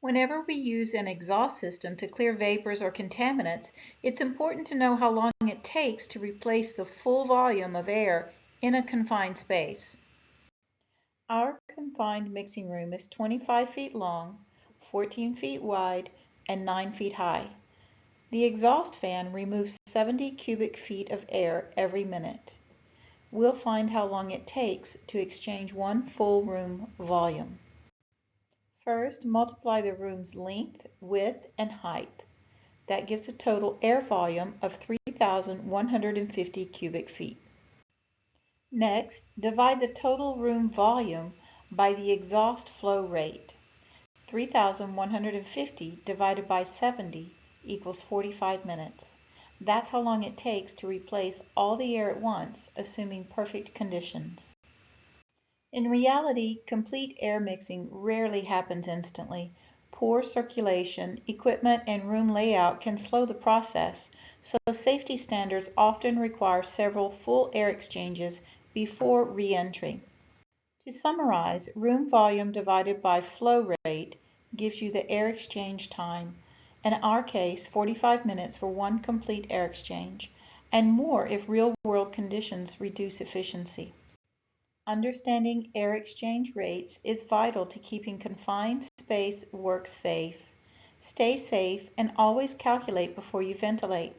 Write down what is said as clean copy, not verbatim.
Whenever we use an exhaust system to clear vapors or contaminants, it's important to know how long it takes to replace the full volume of air in a confined space. Our confined mixing room is 25 feet long, 14 feet wide, and 9 feet high. The exhaust fan removes 70 cubic feet of air every minute. We'll find how long it takes to exchange one full room volume. First, multiply the room's length, width, and height. That gives a total air volume of 3,150 cubic feet. Next, divide the total room volume by the exhaust flow rate. 3,150 divided by 70 equals 45 minutes. That's how long it takes to replace all the air at once, assuming perfect conditions. In reality, complete air mixing rarely happens instantly. Poor circulation, equipment, and room layout can slow the process, so safety standards often require several full air exchanges before re-entry. To summarize, room volume divided by flow rate gives you the air exchange time. In our case, 45 minutes for one complete air exchange, and more if real-world conditions reduce efficiency. Understanding air exchange rates is vital to keeping confined space work safe. Stay safe and always calculate before you ventilate.